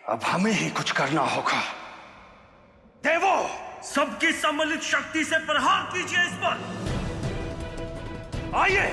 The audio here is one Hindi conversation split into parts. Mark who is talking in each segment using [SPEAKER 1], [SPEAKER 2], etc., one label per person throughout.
[SPEAKER 1] अब हमें ही कुछ करना होगा। देवो,
[SPEAKER 2] सबकी सम्मिलित शक्ति से प्रहार कीजिए इस पर।
[SPEAKER 1] आइए।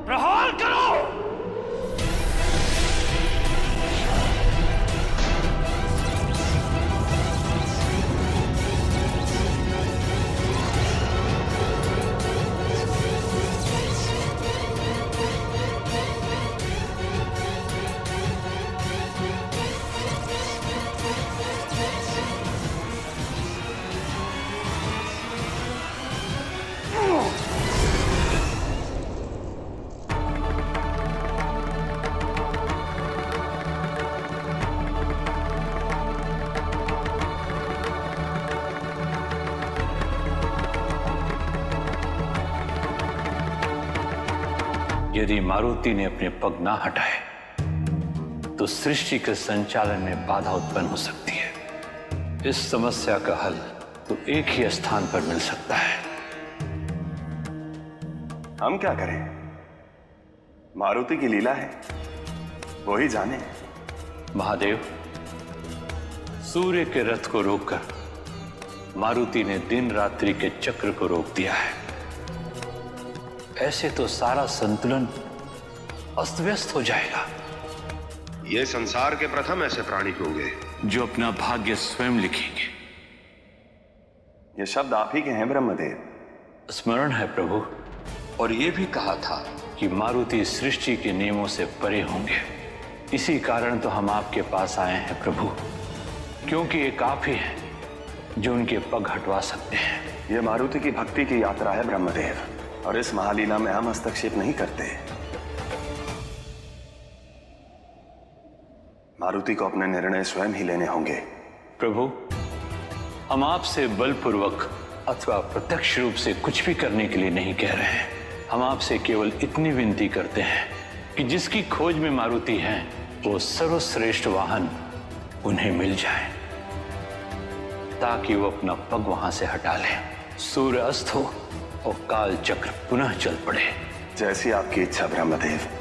[SPEAKER 1] प्रहार करो।
[SPEAKER 3] यदि मारुति ने अपने पग ना हटाए तो सृष्टि के संचालन में बाधा उत्पन्न हो सकती है। इस समस्या का हल तो एक ही स्थान पर मिल सकता है।
[SPEAKER 4] हम क्या करें? मारुति की लीला है, वो ही जाने।
[SPEAKER 3] महादेव, सूर्य के रथ को रोककर मारुति ने दिन रात्रि के चक्र को रोक दिया है। ऐसे तो सारा संतुलन अस्त व्यस्त हो जाएगा।
[SPEAKER 5] ये संसार के प्रथम ऐसे प्राणी होंगे
[SPEAKER 3] जो अपना भाग्य स्वयं लिखेंगे।
[SPEAKER 4] ये शब्द आप ही के हैं ब्रह्मदेव।
[SPEAKER 3] स्मरण है प्रभु, और ये भी कहा था कि मारुति सृष्टि के नियमों से परे होंगे। इसी कारण तो हम आपके पास आए हैं प्रभु, क्योंकि एक आप ही हैं जो उनके पग हटवा सकते हैं।
[SPEAKER 4] ये मारुति की भक्ति की यात्रा है ब्रह्मदेव, और इस महालीला में हम हस्तक्षेप नहीं करते। मारुति को अपने निर्णय स्वयं ही लेने होंगे।
[SPEAKER 3] प्रभु, हम आपसे बलपूर्वक अथवा प्रत्यक्ष रूप से कुछ भी करने के लिए नहीं कह रहे हैं। हम आपसे केवल इतनी विनती करते हैं कि जिसकी खोज में मारुति है वो सर्वश्रेष्ठ वाहन उन्हें मिल जाए, ताकि वो अपना पग वहां से हटा लें, सूर्य अस्त हो और काल चक्र पुनः चल पड़े।
[SPEAKER 4] जैसी आपकी इच्छा ब्रह्मदेव।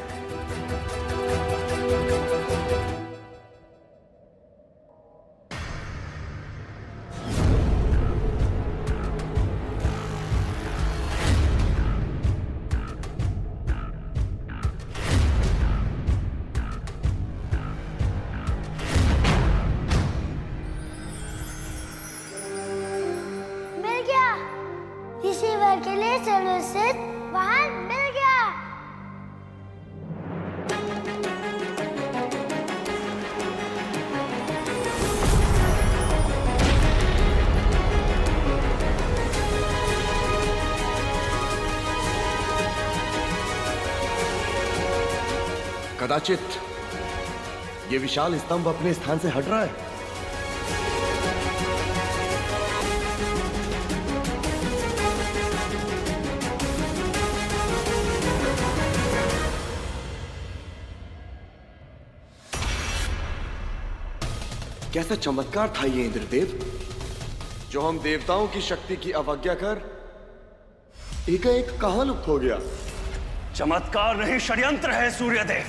[SPEAKER 6] रिसीवर के लिए सर्वश्रेष्ठ वाहन मिल गया।
[SPEAKER 7] कदाचित ये विशाल स्तंभ अपने स्थान से हट रहा है। कैसा चमत्कार था ये इंद्रदेव, जो हम देवताओं की शक्ति की अवज्ञा कर एकाएक कहां लुप्त हो गया।
[SPEAKER 2] चमत्कार नहीं, षड्यंत्र है सूर्यदेव।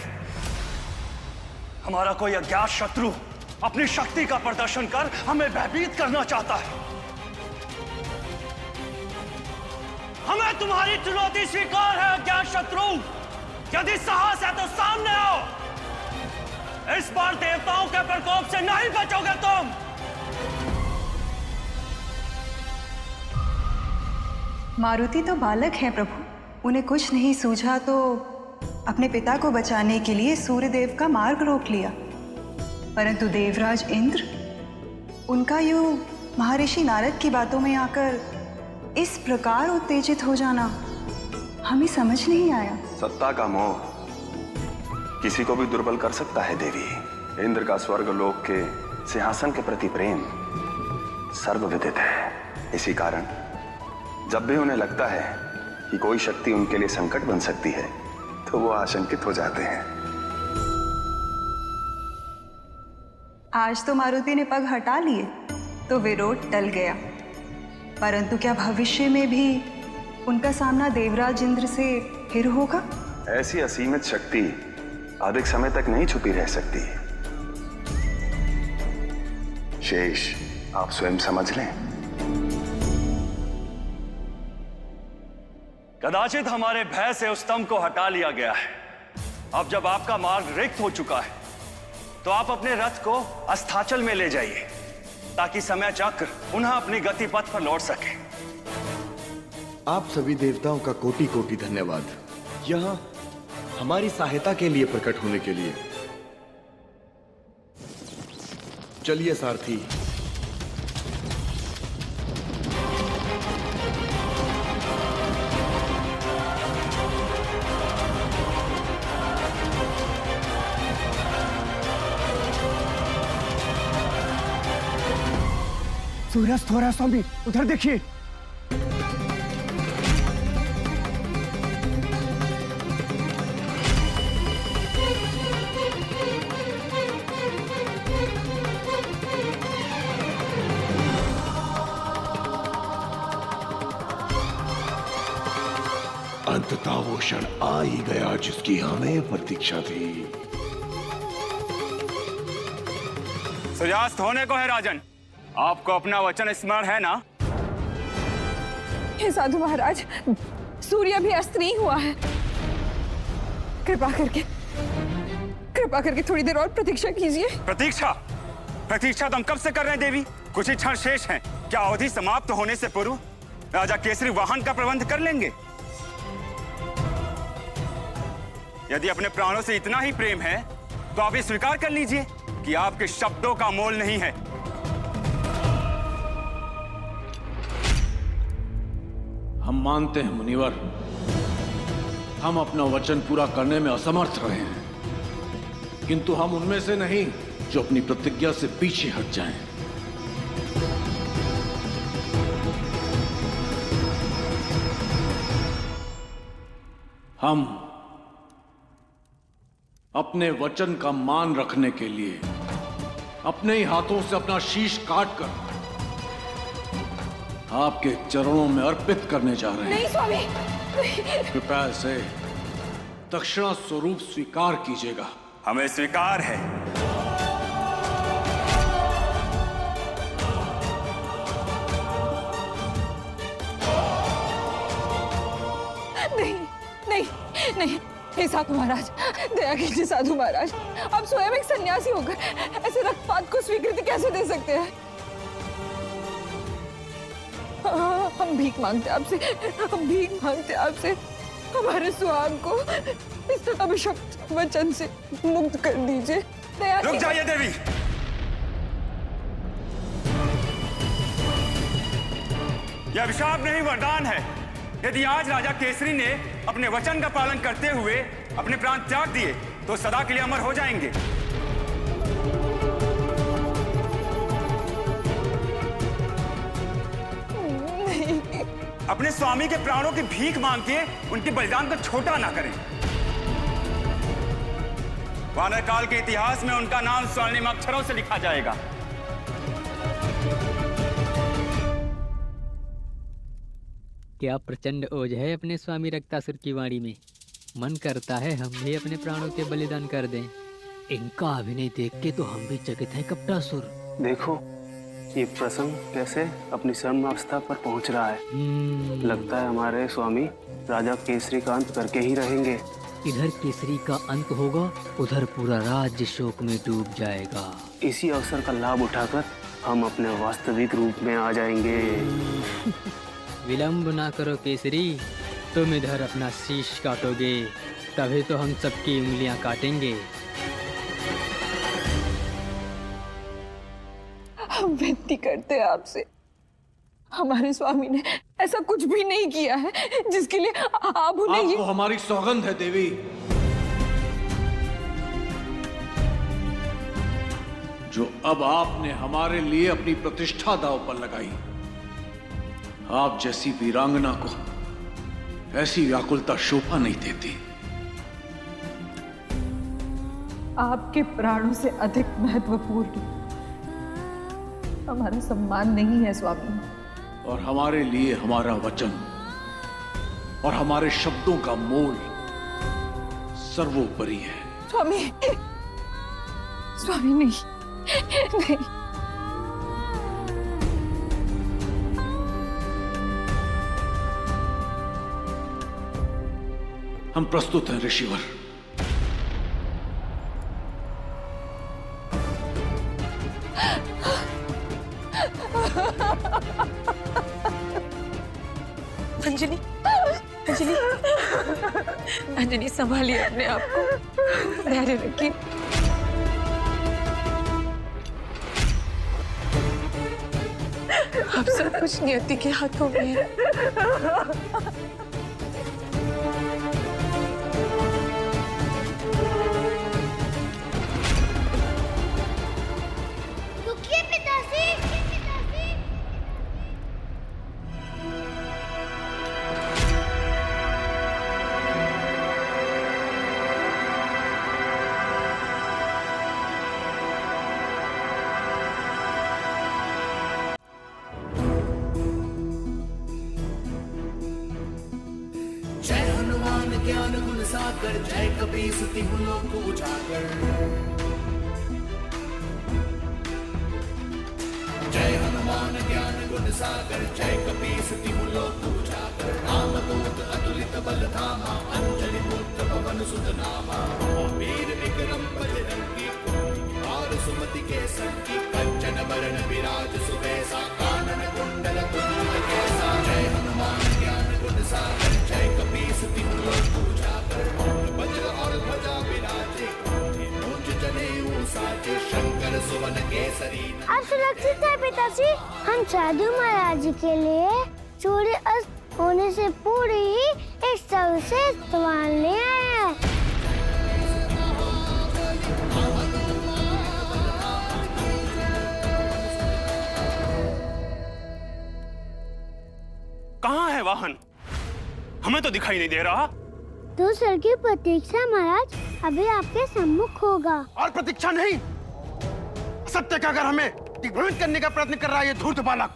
[SPEAKER 2] हमारा कोई अज्ञात शत्रु अपनी शक्ति का प्रदर्शन कर हमें भयभीत करना चाहता है। हमें तुम्हारी चुनौती स्वीकार है अज्ञात शत्रु। यदि साहस है तो सामने आओ। इस बार देवताओं के प्रकोप से नहीं बचोगे तुम।
[SPEAKER 8] मारुति तो बालक है प्रभु, उन्हें कुछ नहीं सूझा तो अपने पिता को बचाने के लिए सूर्यदेव का मार्ग रोक लिया। परंतु देवराज इंद्र, उनका यूं महर्षि नारद की बातों में आकर इस प्रकार उत्तेजित हो जाना हमें समझ नहीं आया।
[SPEAKER 4] सत्ता का मोह किसी को भी दुर्बल कर सकता है देवी। इंद्र का स्वर्ग लोक के सिंहासन के प्रति प्रेम सर्वविदित है। इसी कारण जब भी उन्हें लगता है कि कोई शक्ति उनके लिए संकट बन सकती है तो वो आशंकित हो जाते हैं।
[SPEAKER 8] आज तो मारुति ने पग हटा लिए तो विरोध टल गया, परंतु क्या भविष्य में भी उनका सामना देवराज इंद्र से फिर होगा?
[SPEAKER 4] ऐसी असीमित शक्ति अधिक समय तक नहीं छुपी रह सकती। शेष आप स्वयं समझ लें।
[SPEAKER 2] कदाचित हमारे भय से उस स्तंभ को हटा लिया गया है। अब जब आपका मार्ग रिक्त हो चुका है तो आप अपने रथ को अस्ताचल में ले जाइए ताकि समय चक्र पुनः अपनी गति पथ पर लौट सके।
[SPEAKER 7] आप सभी देवताओं का कोटि कोटि धन्यवाद, यहां हमारी सहायता के लिए प्रकट होने के लिए। चलिए सारथी।
[SPEAKER 1] सूर्यास्त हो रहा है स्वामी, उधर देखिए।
[SPEAKER 9] अंततः वो क्षण आ ही गया जिसकी हमें प्रतीक्षा थी।
[SPEAKER 10] सूर्यास्त होने को है राजन, आपको अपना वचन स्मरण है ना?
[SPEAKER 11] हे साधु महाराज, सूर्य अभी अस्त नहीं हुआ है। कृपा करके थोड़ी देर और प्रतीक्षा कीजिए।
[SPEAKER 10] प्रतीक्षा तो हम कब से कर रहे हैं देवी। कुछ ही क्षण शेष हैं। क्या अवधि समाप्त होने से पूर्व राजा केसरी वाहन का प्रबंध कर लेंगे? यदि अपने प्राणों से इतना ही प्रेम है तो आप ये स्वीकार कर लीजिए कि आपके शब्दों का मोल नहीं है।
[SPEAKER 9] हम मानते हैं मुनिवर, हम अपना वचन पूरा करने में असमर्थ रहे हैं, किंतु हम उनमें से नहीं जो अपनी प्रतिज्ञा से पीछे हट जाएं। हम अपने वचन का मान रखने के लिए अपने ही हाथों से अपना शीश काटकर आपके चरणों में अर्पित करने जा रहे हैं।
[SPEAKER 11] नहीं स्वामी,
[SPEAKER 9] कृपया इसे दक्षिणा स्वरूप स्वीकार कीजिएगा।
[SPEAKER 10] हमें स्वीकार है।
[SPEAKER 11] नहीं, हे साधु महाराज, दया कीजिए साधु महाराज। आप स्वयं एक सन्यासी होकर ऐसे रक्तपात को स्वीकृति कैसे दे सकते हैं? हम भीख मांगते आपसे, हमारे सुहाग को इस अभिशप्त वचन से मुक्त कर दीजिए।
[SPEAKER 10] रुक जाइए देवी। यह अभिशाप नहीं, वरदान है। यदि आज राजा केसरी ने अपने वचन का पालन करते हुए अपने प्राण त्याग दिए तो सदा के लिए अमर हो जाएंगे। अपने स्वामी के प्राणों की भीख मांग के उनके बलिदान को छोटा ना करें। वानर काल के इतिहास में उनका नाम स्वर्णिम अक्षरों से लिखा जाएगा।
[SPEAKER 12] क्या प्रचंड ओज है अपने स्वामी रक्तासुर की वाणी में। मन करता है हम भी अपने प्राणों के बलिदान कर दें। इनका अभिनय देख के तो हम भी चकित हैं कपटासुर।
[SPEAKER 13] देखो ये प्रसंग कैसे अपनी सर्वावस्था पर पहुंच रहा है। लगता है हमारे स्वामी राजा केसरी का अंत करके ही रहेंगे।
[SPEAKER 12] इधर केसरी का अंत होगा, उधर पूरा राज्य शोक में डूब जाएगा।
[SPEAKER 13] इसी अवसर का लाभ उठाकर हम अपने वास्तविक रूप में आ जाएंगे।
[SPEAKER 12] विलंब ना करो केसरी, तुम इधर अपना शीश काटोगे तभी तो हम सबकी उंगलियां काटेंगे।
[SPEAKER 11] हम विनती करते हैं आपसे, हमारे स्वामी ने ऐसा कुछ भी नहीं किया है जिसके लिए आप उन्हें
[SPEAKER 9] आपको हमारी सौगंध है देवी। जो अब आपने हमारे लिए अपनी प्रतिष्ठा दांव पर लगाई। आप जैसी वीरांगना को ऐसी व्याकुलता शोभा नहीं देती।
[SPEAKER 11] आपके प्राणों से अधिक महत्वपूर्ण हमारा सम्मान नहीं है स्वामी।
[SPEAKER 9] और हमारे लिए हमारा वचन और हमारे शब्दों का मोल सर्वोपरि है।
[SPEAKER 11] स्वामी, स्वामी नहीं, नहीं।
[SPEAKER 9] हम प्रस्तुत हैं ऋषिवर।
[SPEAKER 11] अंजलि, अंजलि, अंजलि संभालिए अपने आप को, धैर्य रखिए। अब सब कुछ नियति के हाथों में है।
[SPEAKER 6] रुकिए पिताजी।
[SPEAKER 14] जय हनुमान ज्ञान गुण सागर, जय कपीस तिहु लोक उजागर। जय हनुमान ज्ञान गुण सागर, जय कपीस तिहु लोक उजागर। रामदूत अतुलित बल धामा, अंजलि पुत्र पवन सुत नामा। वीर विक्रम बजरंगी, और सुमति के संगी। कंचन बरन विराज सुबेसा, कानन कुंडल कुंडल केसा। जय हनुमान ज्ञान गुण सागर, जय कपीस तिहु लोक उजागर। वज्र और ध्वजा विराजे, मूंज जनेऊ साजे। शंकर सुवन केसरी।
[SPEAKER 6] आप सुरक्षित है पिताजी। हम साधु महाराज के लिए सूर्य अस्त होने से पूर्व ही एक सर्वश्रेष्ठ सामान ले आए हैं।
[SPEAKER 10] कहाँ है वाहन? हमें तो दिखाई नहीं दे रहा।
[SPEAKER 6] तो सर की प्रतीक्षा महाराज अभी आपके सम्मुख होगा।
[SPEAKER 1] और प्रतीक्षा नहीं, सत्य का अगर हमें दिग्भ्रमित करने का प्रयत्न कर रहा है ये धूर्त बालक।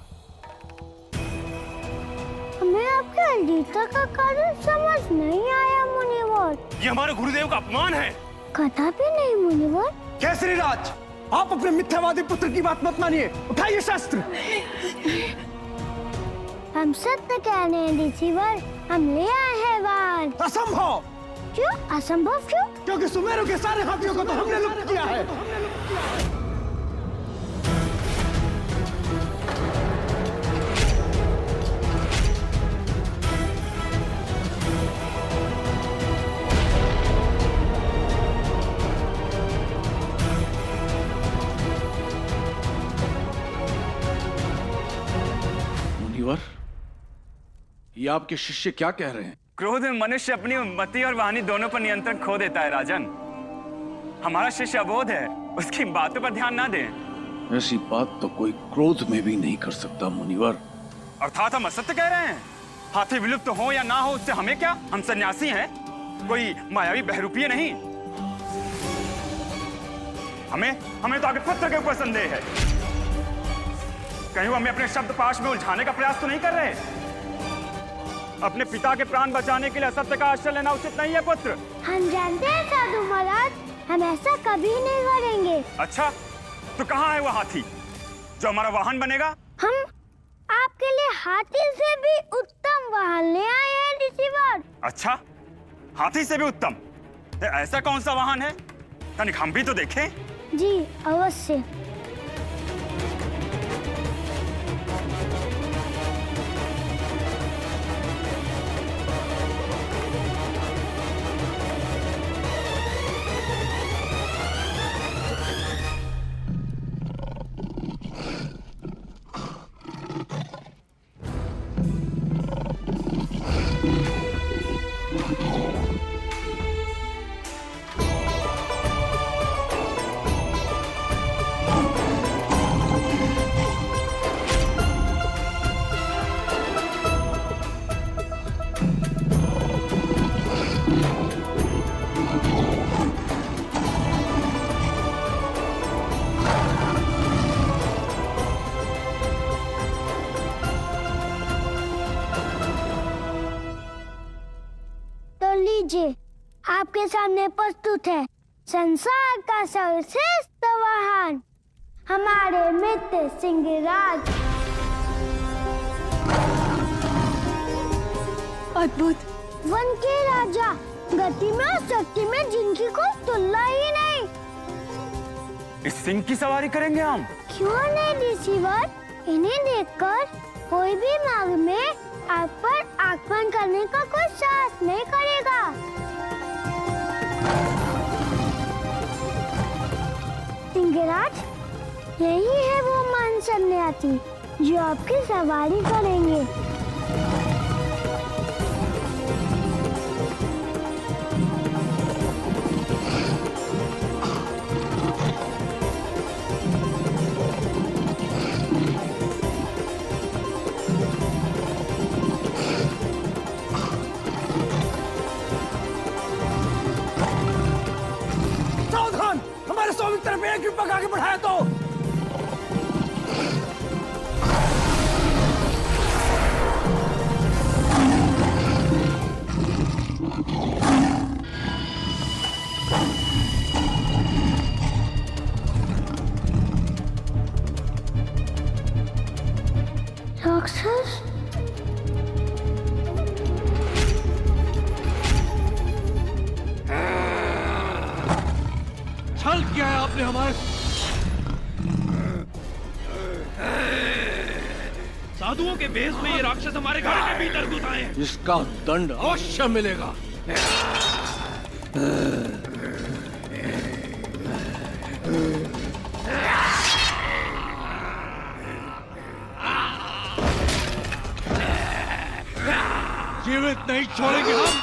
[SPEAKER 6] हमें आपके अंधीरता का कारण समझ नहीं आया मुनिवर।
[SPEAKER 10] ये हमारे गुरुदेव का अपमान है।
[SPEAKER 6] कदापि नहीं मुनिवर।
[SPEAKER 1] केसरी राज, आप अपने मिथ्यावादी पुत्र की बात मत मानिए। उठाइए शस्त्र।
[SPEAKER 6] हम सत्य कह रहे हैं ऋषिवर, हम ले आए हैं वाहन।
[SPEAKER 1] असंभव।
[SPEAKER 6] क्यों असंभव? क्यों?
[SPEAKER 1] क्योंकि सुमेरु के सारे हाथियों को तो हमने लुप्त किया है।
[SPEAKER 9] मुनिवर, ये आपके शिष्य क्या कह रहे हैं?
[SPEAKER 10] क्रोध में मनुष्य अपनी मति और वाणी दोनों पर नियंत्रण खो देता है राजन। हमारा शिष्य अबोध है, उसकी बातों पर ध्यान ना दें।
[SPEAKER 9] ऐसी बात तो कोई क्रोध में भी नहीं कर सकता मुनिवर।
[SPEAKER 10] अर्थात हम असत्य कह रहे हैं। हाथी विलुप्त हो या ना हो उससे हमें क्या? हम सन्यासी हैं, कोई मायावी बहरूपीय नहीं। हमें तो आगे पुत्र के ऊपर संदेह है। कहीं वो हमें अपने शब्द पाश में उलझाने का प्रयास तो नहीं कर रहे? अपने पिता के प्राण बचाने के लिए असत्य का आश्रय लेना उचित नहीं है पुत्र।
[SPEAKER 6] हम जानते हैं साधु महाराज, हम ऐसा कभी नहीं करेंगे।
[SPEAKER 10] अच्छा, तो कहाँ है वो हाथी जो हमारा वाहन बनेगा?
[SPEAKER 6] हम आपके लिए हाथी से भी उत्तम वाहन ले आए हैं ऋषिवर।
[SPEAKER 10] अच्छा, हाथी से भी उत्तम? ऐसा कौन सा वाहन है? तनिक हम भी तो देखें।
[SPEAKER 6] जी अवश्य। आपके सामने प्रस्तुत है संसार का सर्वश्रेष्ठ वाहन, हमारे मित्र सिंहराज।
[SPEAKER 11] अद्भुत।
[SPEAKER 6] वन के राजा, गति में और शक्ति में जिनकी कोई तुलना ही नहीं।
[SPEAKER 10] इस सिंह की सवारी करेंगे हम?
[SPEAKER 6] क्यों नहीं रिसीवर, इन्हें देखकर कोई भी मार्ग में आप पर आक्रमण करने का कोई साहस नहीं करेगा। सिंहराज, यही है वो महान सन्यासी जो आपकी सवारी करेंगे।
[SPEAKER 1] सावधान, हमारे स्वामी की तरफ एक कृपा आगे बढ़ाया तो।
[SPEAKER 6] राक्षस,
[SPEAKER 9] छल किया है आपने हमारे।
[SPEAKER 15] साधुओं के भेष में ये राक्षस हमारे घर के भीतर घुस आए हैं।
[SPEAKER 9] इसका दंड अवश्य मिलेगा। जीवित नहीं छोड़ेंगे हम।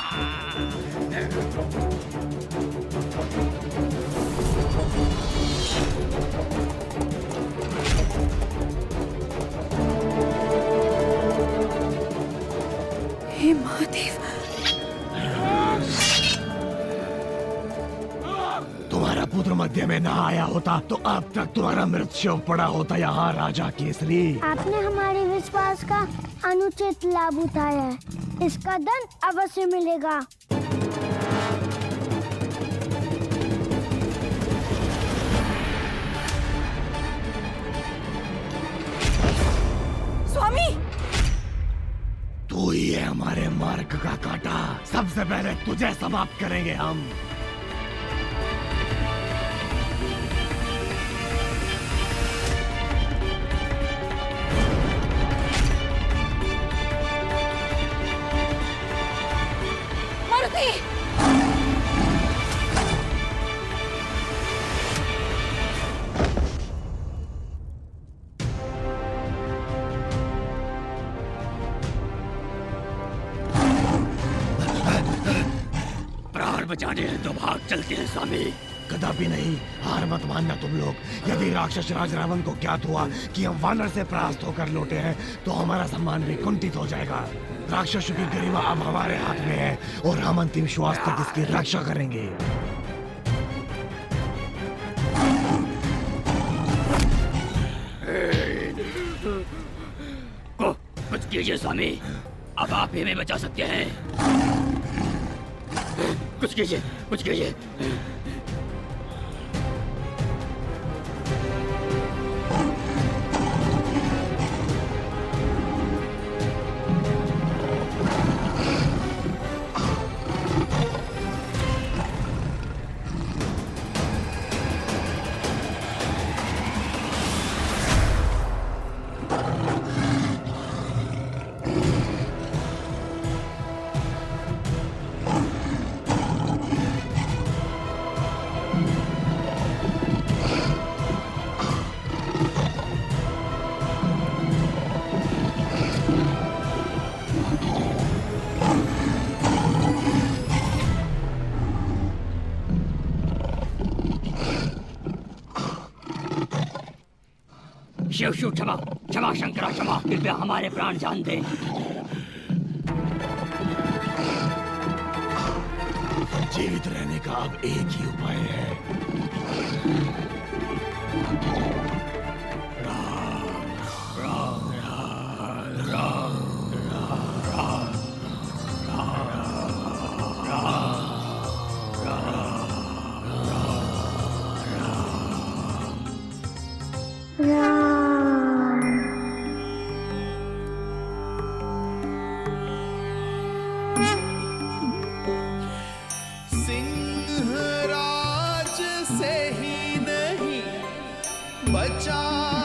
[SPEAKER 11] हे महादेव,
[SPEAKER 16] तुम्हारा पुत्र मध्य में ना आया होता तो अब तक तुम्हारा मृत्यु पड़ा होता यहाँ राजा केसरी।
[SPEAKER 6] आपने हमारे विश्वास का अनुचित लाभ उठाया है, इसका दंड अवश्य मिलेगा।
[SPEAKER 11] स्वामी,
[SPEAKER 16] तू ही है हमारे मार्ग का कांटा, सबसे पहले तुझे समाप्त करेंगे हम।
[SPEAKER 15] बचाने हैं तो भाग चलते हैं स्वामी।
[SPEAKER 16] कदापि नहीं, हार मत मानना तुम लोग। यदि राक्षस राज रावण को ज्ञात हुआ कि हम वानर से परास्त होकर लौटे हैं तो हमारा सम्मान भी कुंठित हो जाएगा। राक्षसों की गरिमा अब हमारे हाथ में है और हम अंतिम श्वास तक इसकी रक्षा करेंगे।
[SPEAKER 15] कुछ कीजिए स्वामी, अब आप ही हमें बचा सकते हैं। कुछ कीजिए, कुछ कीजिए। शिव शिव, क्षमा क्षमा शंकरा क्षमा, कृपया हमारे प्राण जान दे।
[SPEAKER 16] जीवित रहने का अब एक ही उपाय है।
[SPEAKER 14] नहीं नहीं बचा